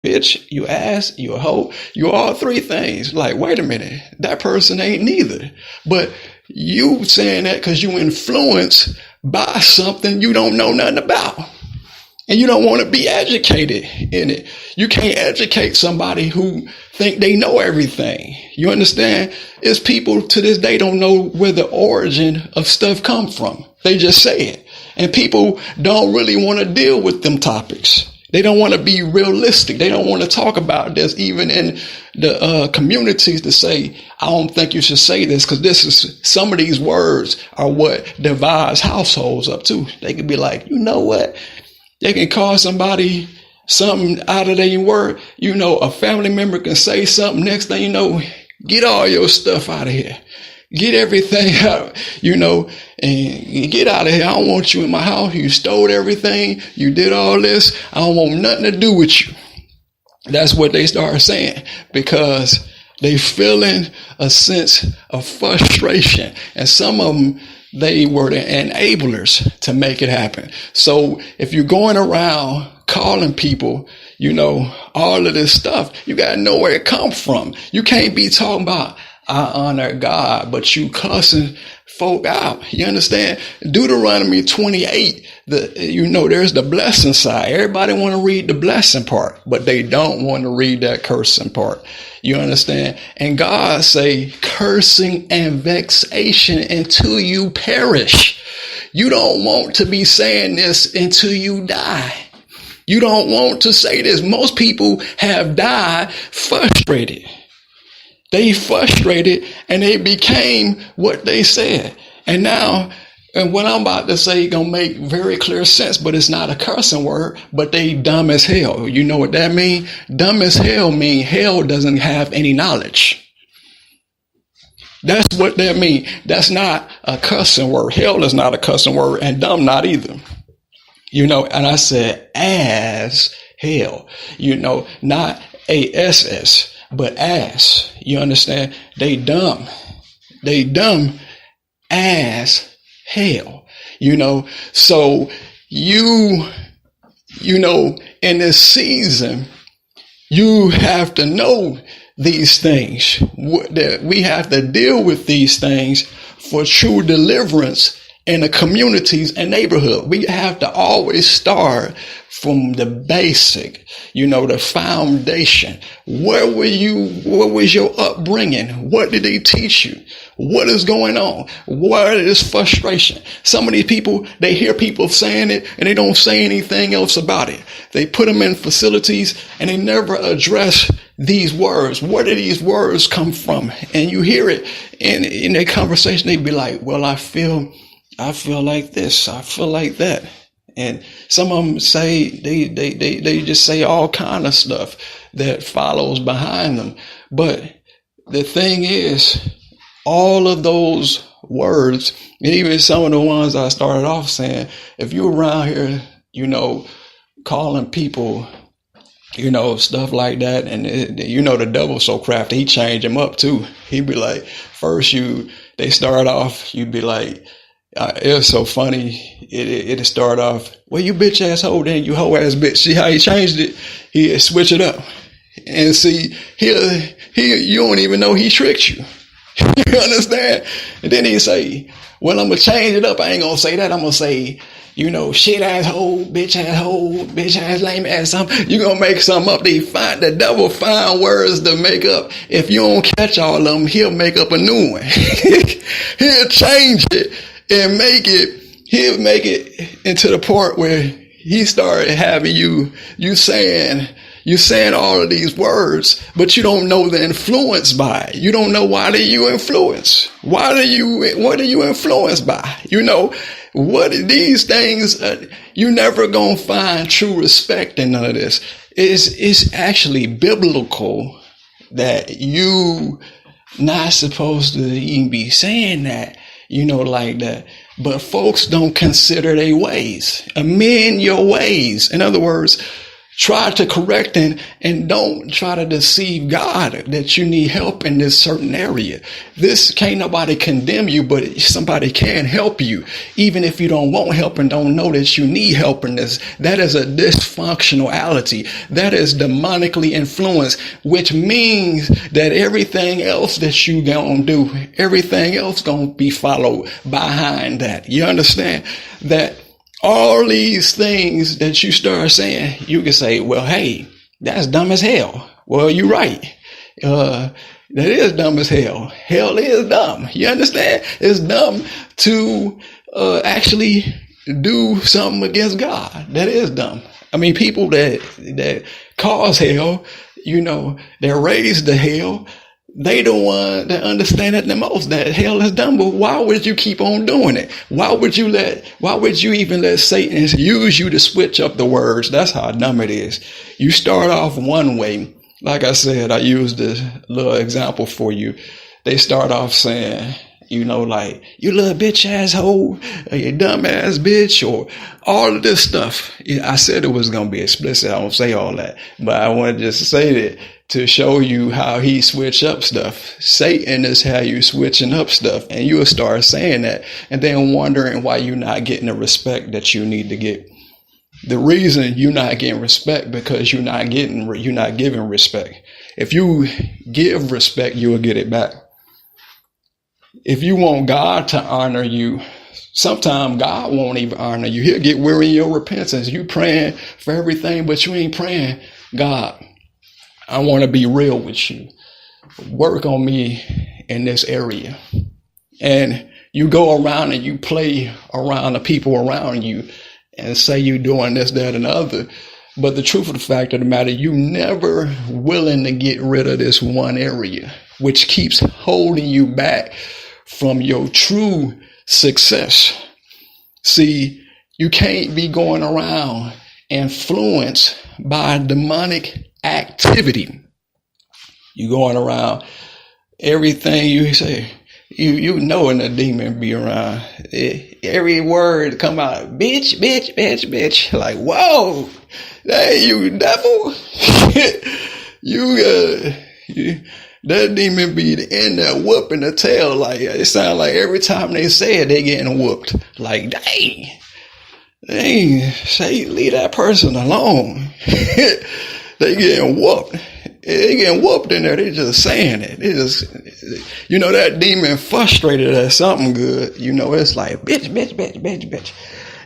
bitch, you ass, you a hoe, you all three things. Like, wait a minute, that person ain't neither. But you saying that because you influenced by something you don't know nothing about. And you don't want to be educated in it. You can't educate somebody who think they know everything. You understand? It's people to this day don't know where the origin of stuff come from. They just say it. And people don't really want to deal with them topics. They don't want to be realistic. They don't want to talk about this even in the communities to say, I don't think you should say this because this is some of these words are what divides households up too. They could be like, you know what? They can call somebody something out of their word. You know, a family member can say something. Next thing you know, get all your stuff out of here. Get everything out, you know, and get out of here. I don't want you in my house. You stole everything. You did all this. I don't want nothing to do with you. That's what they start saying because they feeling a sense of frustration. And some of them, they were the enablers to make it happen. So if you're going around calling people, you know, all of this stuff, you got to know where it comes from. You can't be talking about, I honor God, but you cussing folk out. You understand? Deuteronomy 28, there's the blessing side. Everybody want to read the blessing part, but they don't want to read that cursing part. You understand? And God say cursing and vexation until you perish. You don't want to be saying this until you die. You don't want to say this. Most people have died frustrated. They frustrated and they became what they said. And now, and what I'm about to say gonna make very clear sense, but it's not a cursing word, but they dumb as hell. You know what that mean? Dumb as hell mean hell doesn't have any knowledge. That's what that mean. That's not a cussing word. Hell is not a cussing word and dumb not either. You know, and I said as hell, you know, not ASS, but as. You understand? They dumb. They dumb as hell. You know, so you know, in this season, you have to know these things. That we have to deal with these things for true deliverance in the communities and neighborhood. We have to always start from the basic, you know, the foundation. Where were you? What was your upbringing? What did they teach you? What is going on? What is frustration? Some of these people, they hear people saying it and they don't say anything else about it. They put them in facilities and they never address these words. Where did these words come from? And you hear it in their conversation, they be like, well, I feel like this. I feel like that. And some of them say, they just say all kind of stuff that follows behind them. But the thing is, all of those words, and even some of the ones I started off saying, if you're around here, you know, calling people, you know, stuff like that. And you know, the devil's so crafty, he change them up too. He'd be like, first they start off, you'd be like, it was so funny. It'd start off, well, you bitch ass hoe, then you hoe ass bitch. See how he changed it? He switch it up. And see, you don't even know he tricked you. You understand? And then he say, well, I'm going to change it up. I ain't going to say that. I'm going to say, you know, shit ass hoe, bitch ass lame ass something. You're going to make something up. The devil find words to make up. If you don't catch all of them, he'll make up a new one. He'll change it and he'll make it into the part where he started having you saying all of these words, but you don't know the influence by it. You don't know why do you influence? What are you influenced by? You know, what these things, you never gonna find true respect in none of this. It's actually biblical that you not supposed to even be saying that, you know, like that. But folks don't consider their ways. Amend your ways. In other words, Try to correct and don't try to deceive God that you need help in this certain area. This can't nobody condemn you, but somebody can help you. Even if you don't want help and don't know that you need help in this, that is a dysfunctionality. That is demonically influenced, which means that everything else that you gonna do, everything else gonna be followed behind that. You understand that? All these things that you start saying, you can say, well, hey, that's dumb as hell. Well, you're right. That is dumb as hell. Hell is dumb. You understand? It's dumb to actually do something against God. That is dumb. I mean, people that cause hell, they're raised to hell. They the one that understand it the most, that hell is dumb. But why would you keep on doing it? Why would you even let Satan use you to switch up the words? That's how dumb it is. You start off one way. Like I said, I used this little example for you. They start off saying, like, you little bitch asshole, or you dumb ass bitch, or all of this stuff. I said it was going to be explicit. I won't say all that, but I wanted just to say that to show you how he switch up stuff. Satan is how you switching up stuff, and you'll start saying that and then wondering why you're not getting the respect that you need to get. The reason you're not getting respect because you're not giving respect. If you give respect, you will get it back. If you want God to honor you, sometimes God won't even honor you. He'll get weary in your repentance. You praying for everything, but you ain't praying, God, I want to be real with you. Work on me in this area. And you go around and you play around the people around you and say you're doing this, that, and the other. But the truth of the fact of the matter, you never willing to get rid of this one area, which keeps holding you back from your true success. See, you can't be going around influenced by demonic activity. You going around everything you say, when a demon be around, every word come out, bitch, bitch, bitch, bitch. Like, whoa, hey, you devil. That demon be in there whooping the tail. Like, it sounds like every time they say it, they getting whooped. Like, dang, say, leave that person alone. They getting whooped. They getting whooped in there. They just saying it. They just, that demon frustrated at something good. It's like, bitch, bitch, bitch, bitch, bitch.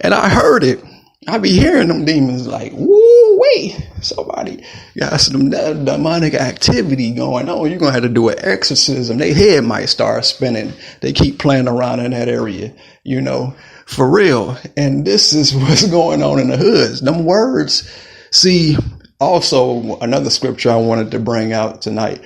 And I heard it. I be hearing them demons like, woo, wait, somebody got some demonic activity going on. You're going to have to do an exorcism. Their head might start spinning. They keep playing around in that area, for real. And this is what's going on in the hoods. Them words. See, also, another scripture I wanted to bring out tonight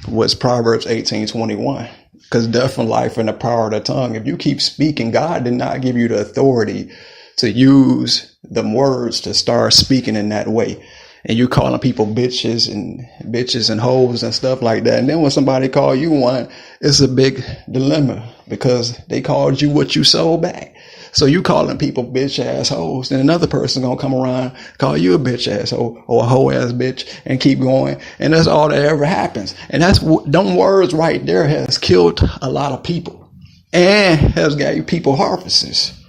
was Proverbs 18:21. Because death and life and the power of the tongue. If you keep speaking, God did not give you the authority to use the words to start speaking in that way. And you calling people bitches and hoes and stuff like that. And then when somebody call you one, it's a big dilemma because they called you what you sold back. So you calling people bitch assholes, then another person gonna come around, call you a bitch asshole or a hoe ass bitch and keep going. And that's all that ever happens. And that's them words right there has killed a lot of people and has got you people harvests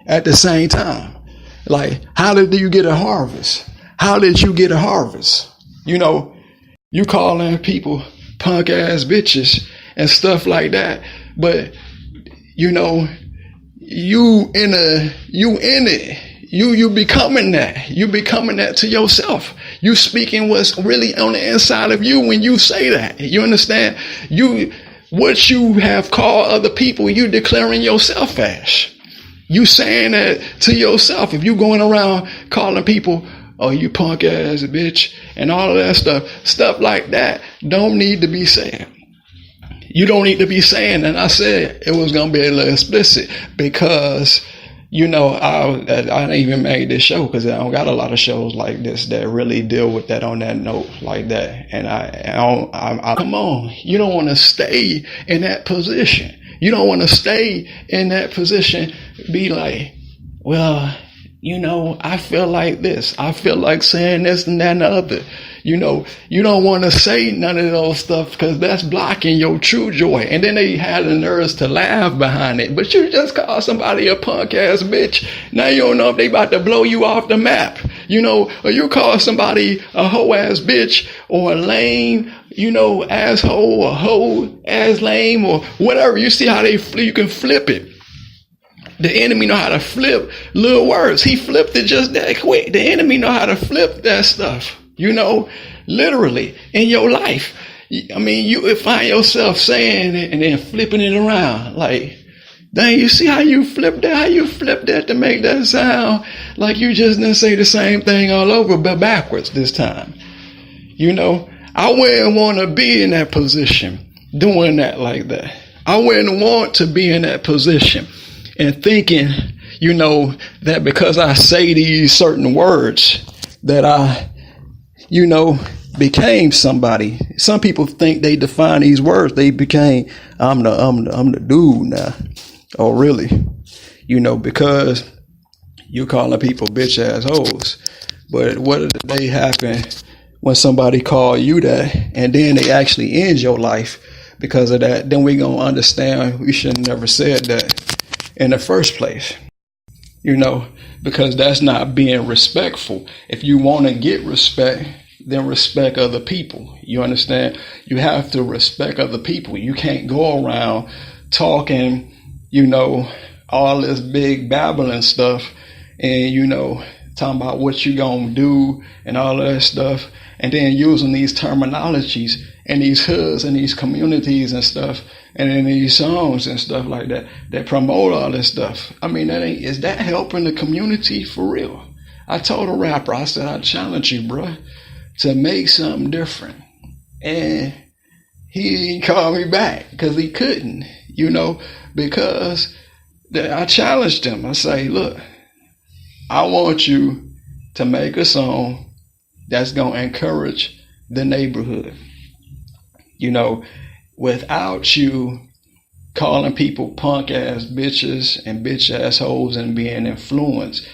at the same time. Like, how did you get a harvest? How did you get a harvest? You calling people punk ass bitches and stuff like that. But, you becoming that. You becoming that to yourself. You speaking what's really on the inside of you when you say that. You understand? What you have called other people, you declaring yourself as. You saying that to yourself. If you going around calling people, oh, you punk ass bitch, and all of that stuff like that don't need to be said. You don't need to be saying, and I said it was going to be a little explicit because, I didn't even make this show because I don't got a lot of shows like this that really deal with that on that note like that. And I come on, you don't want to stay in that position. You don't want to stay in that position, be like, well, I feel like this. I feel like saying this and that and the other. You don't want to say none of those stuff because that's blocking your true joy. And then they had the nerves to laugh behind it. But you just call somebody a punk ass bitch. Now you don't know if they about to blow you off the map. Or you call somebody a hoe ass bitch or a lame, asshole or hoe ass lame or whatever. You see how you can flip it. The enemy know how to flip little words. He flipped it just that quick. The enemy know how to flip that stuff, literally in your life. I mean, you would find yourself saying it and then flipping it around. Like, dang, you see how you flip that? How you flip that to make that sound like you just didn't say the same thing all over, but backwards this time. I wouldn't want to be in that position doing that like that. I wouldn't want to be in that position and thinking, that because I say these certain words that I, became somebody. Some people think they define these words. They became, I'm the dude now. Oh, really? Because you calling people bitch ass hoes. But what did they happen when somebody call you that and then they actually end your life because of that? Then we gonna understand we should have never said that in the first place, because that's not being respectful. If you want to get respect, then respect other people. You understand? You have to respect other people. You can't go around talking, all this big babbling stuff and, talking about what you gonna do and all of that stuff. And then using these terminologies and these hoods and these communities and stuff and in these songs and stuff like that promote all this stuff. I mean, is that helping the community for real? I told a rapper, I said, I challenge you, bro, to make something different. And he called me back because he couldn't, because I challenged him. I say, look, I want you to make a song that's going to encourage the neighborhood. Without you calling people punk ass bitches and bitch ass hoes and being influenced,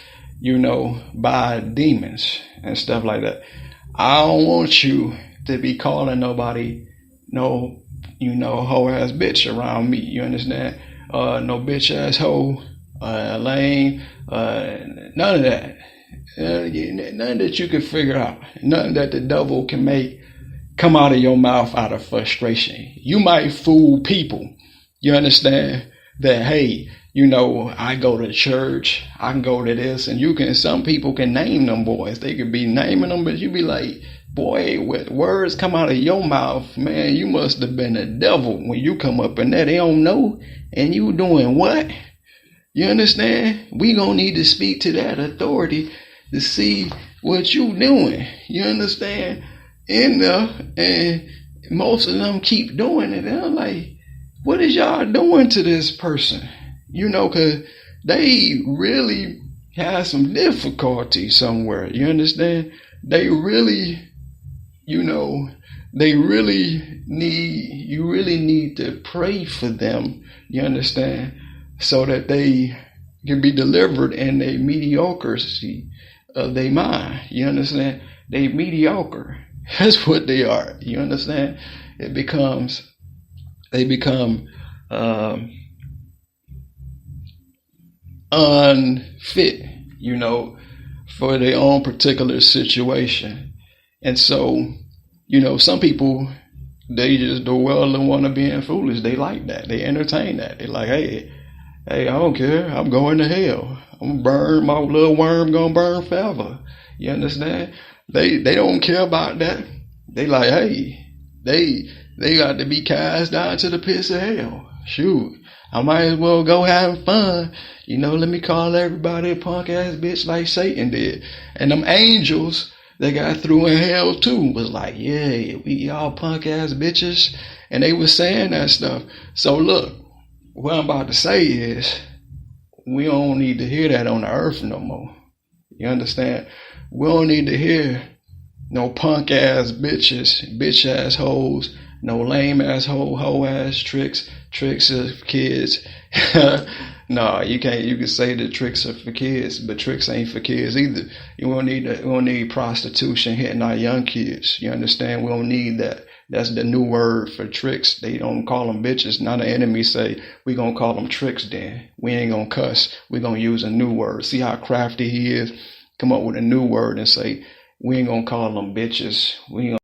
by demons and stuff like that. I don't want you to be calling nobody no, hoe ass bitch around me. You understand? No bitch ass hoe, lame, none of that. Nothing that you can figure out. Nothing that the devil can make come out of your mouth out of frustration. You might fool people. You understand that, hey, I go to church, I can go to this, and some people can name them boys. They could be naming them, but you be like, boy, with words come out of your mouth, man, you must have been the devil when you come up in there. They don't know, and you doing what? You understand? We gonna need to speak to that authority to see what you doing. You understand? In there, and most of them keep doing it. And I'm like, what is y'all doing to this person? Because they really have some difficulty somewhere. You understand? They really, you really need to pray for them. You understand? So that they can be delivered in their mediocrity of their mind. You understand? They mediocre. That's what they are. You understand? They become unfit, for their own particular situation. And so, some people, they just do well and want to be foolish. They like that. They entertain that. They like, hey, I don't care. I'm going to hell. I'm gonna burn. My little worm gonna burn forever. You understand? They don't care about that. They like, hey, they got to be cast down to the pits of hell. Shoot, I might as well go having fun. Let me call everybody a punk ass bitch like Satan did. And them angels that got through in hell too was like, yeah, we all punk ass bitches. And they was saying that stuff. So look, what I'm about to say is, we don't need to hear that on the earth no more. You understand? We don't need to hear no punk ass bitches, bitch ass hoes, no lame ass hoe ass tricks of kids. No, you can't. You can say that tricks are for kids, but tricks ain't for kids either. You won't need we don't need prostitution hitting our young kids. You understand? We don't need that. That's the new word for tricks. They don't call them bitches. Now the enemy say we gonna call them tricks. Then we ain't gonna cuss. We gonna use a new word. See how crafty he is. Come up with a new word and say we ain't gonna call them bitches. We ain't